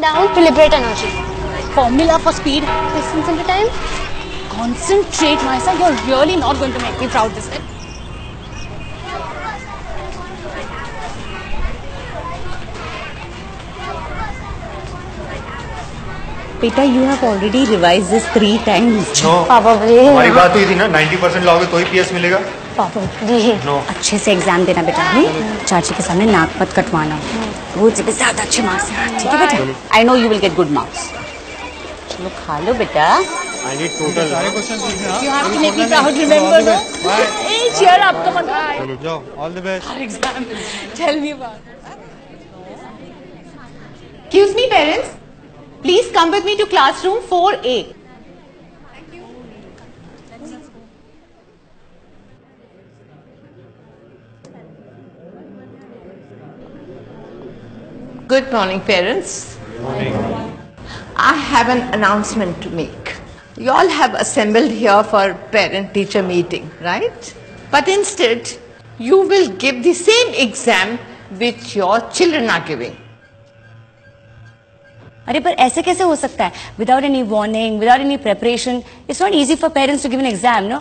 and down to liberate energy. Formula for speed. Distance into time. Concentrate, my son. You're really not going to make me proud this time. Beta, you have already revised this 3 times. No. पापा please. हमारी बात हुई थी ना 90% लाओगे तो ही PS मिलेगा. पापा प्लीज. No. अच्छे से एग्जाम देना बेटा. चाची के सामने नाक मत कटवाना. वो से ज्यादा अच्छे मार्क्स हैं. ठीक है बेटा? I know you will get good marks. चलो खा लो बेटा. I need total. You have to make me proud. Remember, no? Hey, cheer up. Come on. चलो जाओ. All the best. Our exam. Tell me about it. Excuse me, parents. Please come with me to classroom 4A. Good morning, parents. Morning. I have an announcement to make. You all have assembled here for parent-teacher meeting, right? But instead, you will give the same exam which your children are giving. अरे पर ऐसे कैसे हो सकता है? Without any warning, without any preparation, it's not easy for parents to give an exam, no?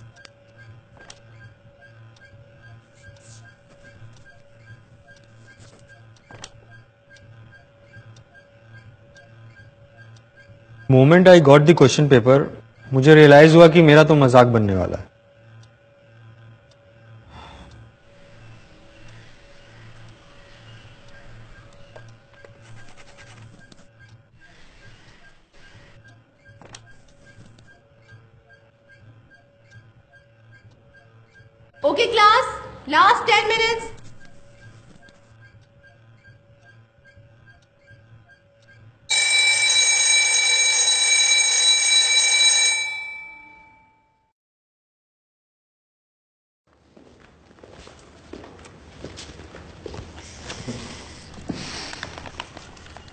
Moment I got the question paper, मुझे realize हुआ कि मेरा तो मजाक बनने वाला है. Okay, class. Last 10 minutes.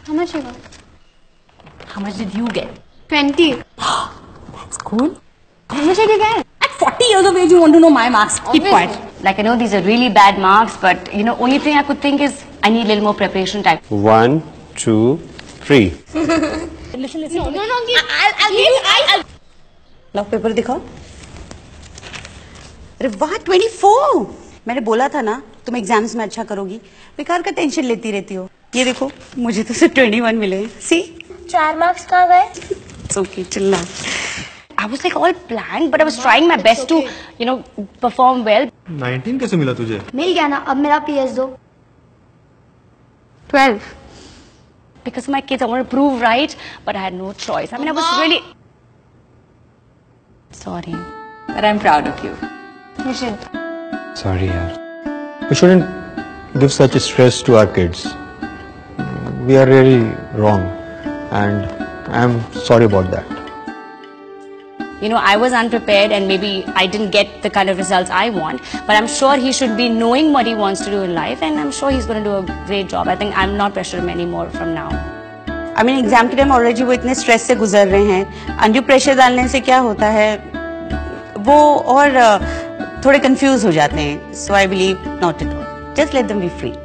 How much you got? How much did you get? 20. That's cool. How much did you get? At 40 years of age, you want to know my marks? Keep Obviously. quiet. Like, I know these are really bad marks, but, you know, only thing I could think is I need a little more preparation time. 1, 2, 3. Listen. No, give. I'll low paper दिखाओ. अरे वाह 24. मैंने बोला था ना तुम exams में अच्छा करोगी. बेकार का टेंशन लेती रहती हो. ये देखो मुझे तो सिर्फ 21 मिले. सी 4 marks कहाँ गए? It's okay, chill out. I was like all planned, but I was trying my best to, you know, perform well. 19 कैसे मिला तुझे? मिल गया ना. अब मेरा PS दो. 12. Because of my kids, I want to prove right, but I had no choice. I mean, I was really sorry, but I'm proud of you. You should. Sorry यार. We shouldn't give such stress to our kids. We are really wrong, and I'm sorry about that. You know, I was unprepared and maybe I didn't get the kind of results I want, but I'm sure he should be knowing what he wants to do in life, and I'm sure he's going to do a great job. I think I'm not pressuring him anymore from now. I mean, exam के time already वो इतने stress से गुजर रहे हैं. Undue pressure डालने से क्या होता है? वो और थोड़े confused हो जाते हैं. So I believe not at all. Just let them be free.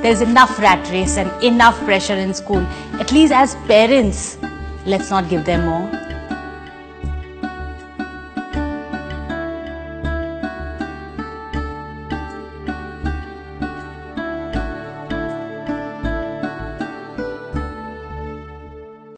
There's enough rat race and enough pressure in school. At least as parents, let's not give them more.